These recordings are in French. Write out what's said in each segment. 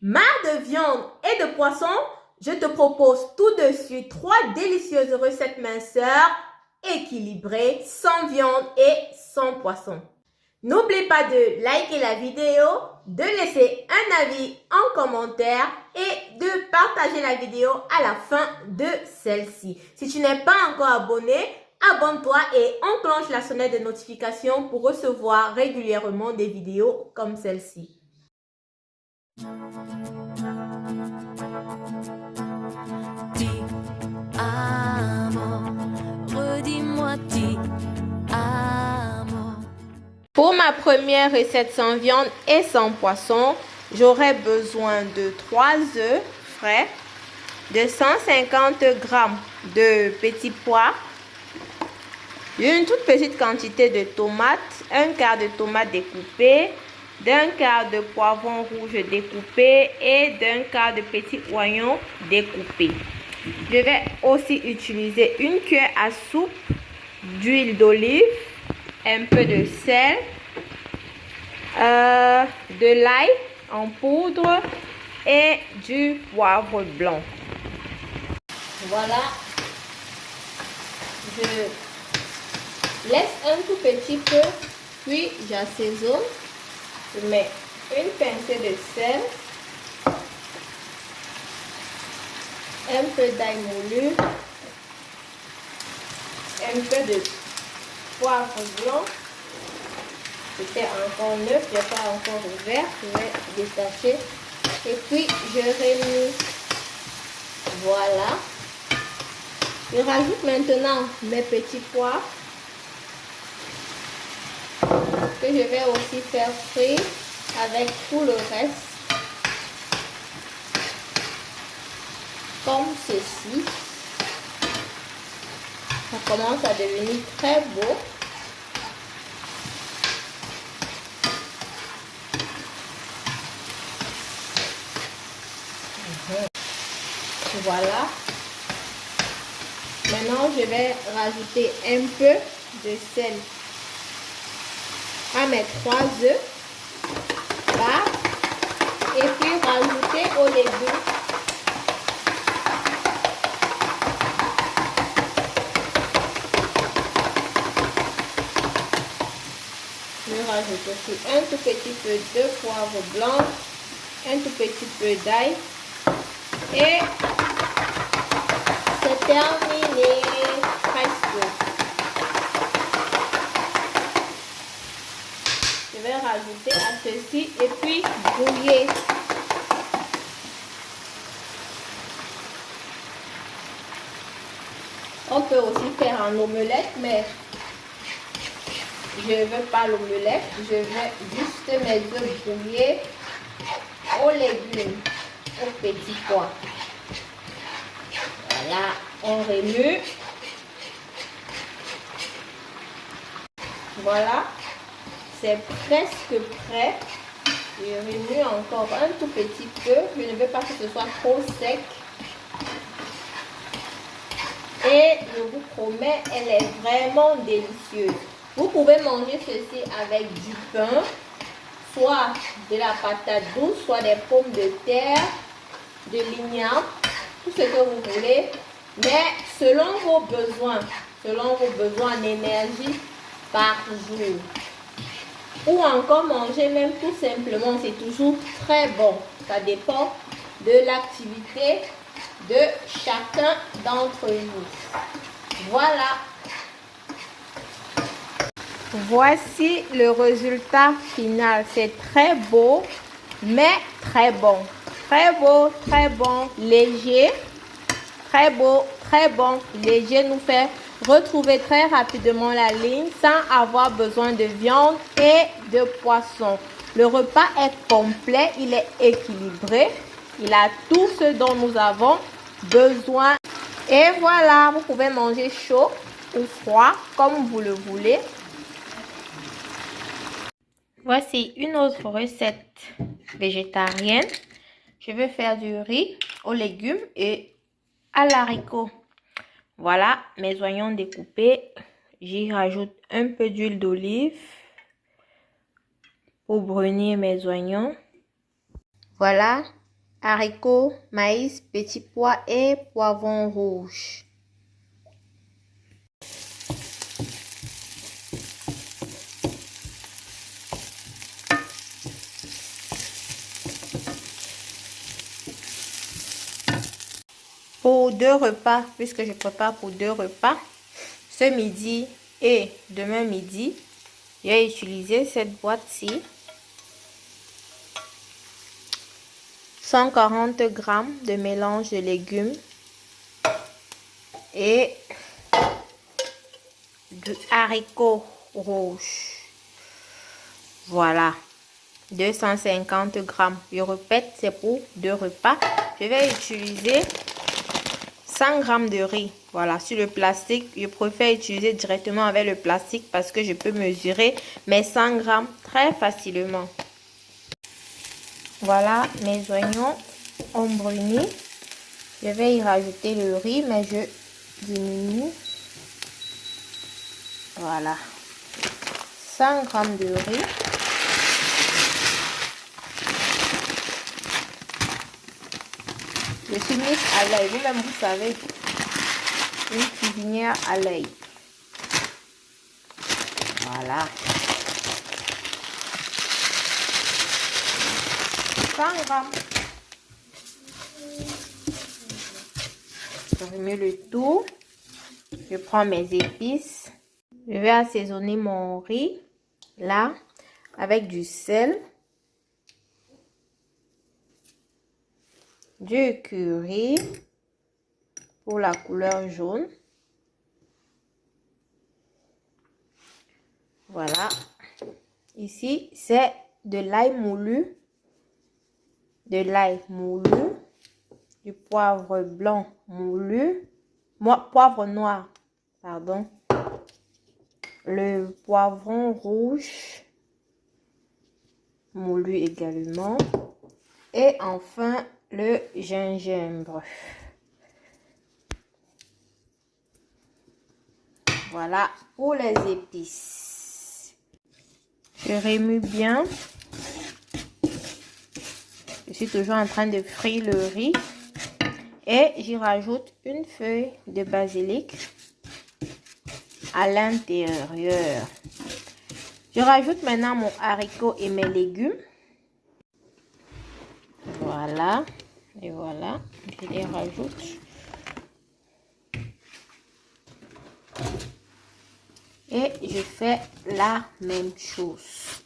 Marre de viande et de poisson? Je te propose tout de suite 3 délicieuses recettes minceurs, équilibrées, sans viande et sans poisson. N'oublie pas de liker la vidéo, de laisser un avis en commentaire et de partager la vidéo à la fin de celle-ci. Si tu n'es pas encore abonné, abonne-toi et enclenche la sonnette de notification pour recevoir régulièrement des vidéos comme celle-ci. Ti amo, redis-moi ti amo. Pour ma première recette sans viande et sans poisson, j'aurai besoin de 3 œufs frais, de 150 g de petits pois, d'une toute petite quantité de tomates, un quart de tomate découpée, d'un quart de poivron rouge découpé et d'un quart de petits oignons découpés. Je vais aussi utiliser une cuillère à soupe d'huile d'olive, un peu de sel, de l'ail en poudre et du poivre blanc. Voilà, je laisse un tout petit peu, puis j'assaisonne. Je mets une pincée de sel, un peu d'ail moulu, un peu de poivre blanc. C'était encore neuf, je n'ai pas encore ouvert. Je vais détacher et puis je remue. Voilà. Je rajoute maintenant mes petits pois que je vais aussi faire frire avec tout le reste, comme ceci. Ça commence à devenir très beau. Voilà. Maintenant, je vais rajouter un peu de sel à mes 3 œufs. Là. Et puis rajouter aux légumes. Je rajoute aussi un tout petit peu de poivre blanc, un tout petit peu d'ail et c'est terminé presque. Je vais rajouter à ceci et puis brouiller. On peut aussi faire un omelette, mais je ne veux pas l'omelette. Je vais juste mes œufs brouillés aux légumes, aux petits pois. Voilà, on remue. Voilà, c'est presque prêt. Je remue encore un tout petit peu. Je ne veux pas que ce soit trop sec. Et je vous promets, elle est vraiment délicieuse. Vous pouvez manger ceci avec du pain, soit de la patate douce, soit des pommes de terre, de l'igname, tout ce que vous voulez. Mais selon vos besoins en énergie par jour. Ou encore manger même tout simplement, c'est toujours très bon. Ça dépend de l'activité de chacun d'entre vous. Voilà. Voici le résultat final. C'est très beau, mais très bon. Très beau, très bon, léger. Très beau, très bon, léger nous fait retrouver très rapidement la ligne sans avoir besoin de viande et de poisson. Le repas est complet, il est équilibré. Il a tout ce dont nous avons besoin. Et voilà, vous pouvez manger chaud ou froid comme vous le voulez. Voici une autre recette végétarienne. Je vais faire du riz aux légumes et à l'haricot. Voilà mes oignons découpés. J'y rajoute un peu d'huile d'olive pour brunir mes oignons. Voilà haricots, maïs, petits pois et poivrons rouges. Pour 2 repas, puisque je prépare pour 2 repas, ce midi et demain midi, je vais utiliser cette boîte-ci. 140 g de mélange de légumes et du haricot rouge. Voilà, 250 g. Je répète, c'est pour 2 repas. Je vais utiliser 100 g de riz. Voilà, sur le plastique, je préfère utiliser directement avec le plastique parce que je peux mesurer mes 100 g très facilement. Voilà, mes oignons ont bruni. Je vais y rajouter le riz, mais je diminue. Voilà, 100 g de riz. Je suis mise à l'œil, vous-même vous savez, une cuisinière à l'œil. Voilà. 100 g. Je remets le tout. Je prends mes épices. Je vais assaisonner mon riz là avec du sel, du curry pour la couleur jaune. Voilà. Ici, c'est de l'ail moulu, du poivre blanc moulu, poivre noir, pardon, le poivron rouge moulu également, et enfin le gingembre. Voilà pour les épices. Je remue bien. Je suis toujours en train de frire le riz et j'y rajoute une feuille de basilic à l'intérieur. Je rajoute maintenant mon haricot et mes légumes. Voilà, et voilà, je les rajoute. Et je fais la même chose.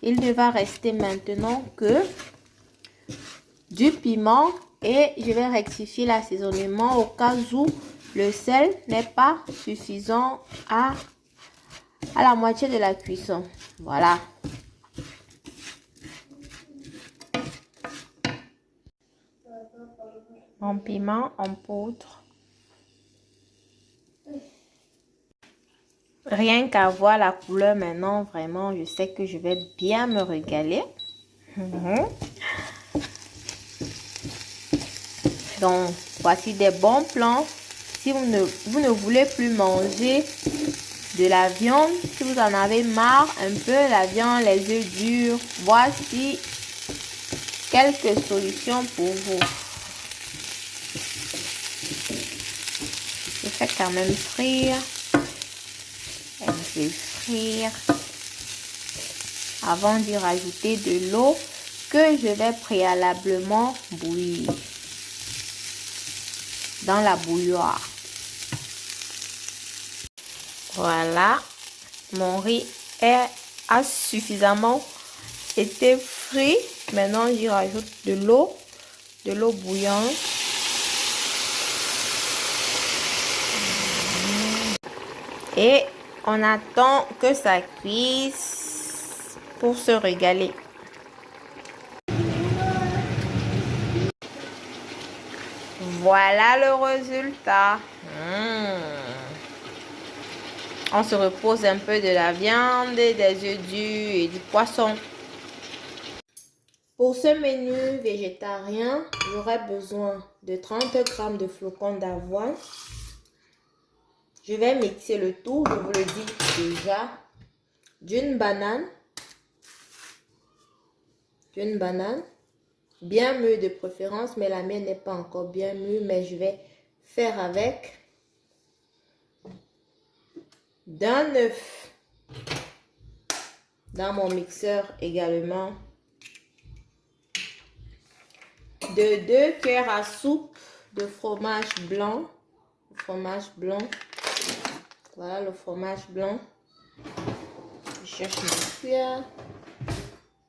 Il ne va rester maintenant que du piment et je vais rectifier l'assaisonnement au cas où le sel n'est pas suffisant à la moitié de la cuisson. Voilà. Mon piment en poudre. Rien qu'à voir la couleur maintenant, vraiment, je sais que je vais bien me régaler. Donc, voici des bons plans. Si vous ne voulez plus manger de la viande, si vous en avez marre un peu, la viande, les œufs durs, voici quelques solutions pour vous. Je fais quand même frire. Un peu frire avant d'y rajouter de l'eau que je vais préalablement bouillir dans la bouilloire. Voilà, mon riz a suffisamment été frit. Maintenant, j'y rajoute de l'eau bouillante. Et on attend que ça cuise pour se régaler. Voilà le résultat. On se repose un peu de la viande, des œufs durs et du poisson. Pour ce menu végétarien, j'aurai besoin de 30 g de flocons d'avoine. Je vais mixer le tout, je vous le dis déjà. D'une banane, bien mûr de préférence, mais la mienne n'est pas encore bien mûre, mais je vais faire avec d'un œuf dans mon mixeur également, de 2 cuillères à soupe de fromage blanc, voilà le fromage blanc, je cherche une cuillère,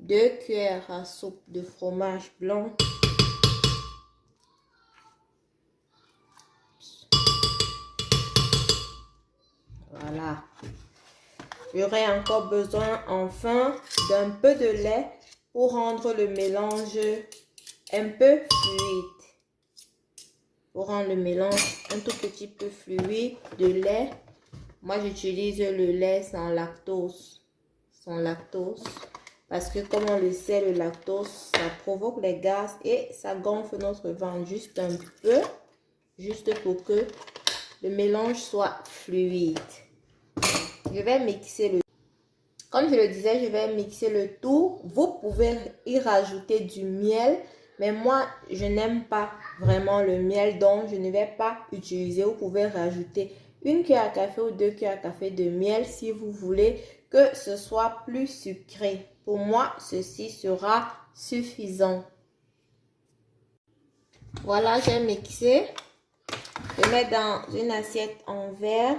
2 cuillères à soupe de fromage blanc, voilà. J'aurai encore besoin enfin d'un peu de lait pour rendre le mélange un peu fluide. Pour rendre le mélange un tout petit peu fluide de lait. Moi, j'utilise le lait sans lactose. Parce que comme on le sait, le lactose, ça provoque les gaz et ça gonfle notre ventre juste un peu. Juste pour que le mélange soit fluide. Je vais mixer le... Comme je le disais, je vais mixer le tout. Vous pouvez y rajouter du miel. Mais moi, je n'aime pas vraiment le miel. Donc, je ne vais pas utiliser. Vous pouvez rajouter 1 cuillère à café ou 2 cuillères à café de miel si vous voulez que ce soit plus sucré. Pour moi, ceci sera suffisant. Voilà, j'ai mixé. Je mets dans une assiette en verre.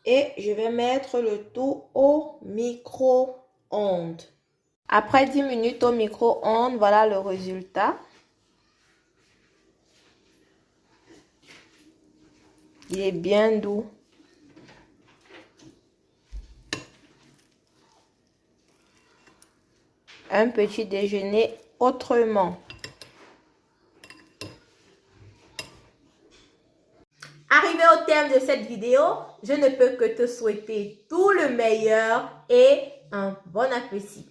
Et je vais mettre le tout au micro-ondes. Après 10 minutes au micro-ondes, voilà le résultat. Il est bien doux. Un petit déjeuner autrement. Arrivé au terme de cette vidéo, je ne peux que te souhaiter tout le meilleur et un bon appétit.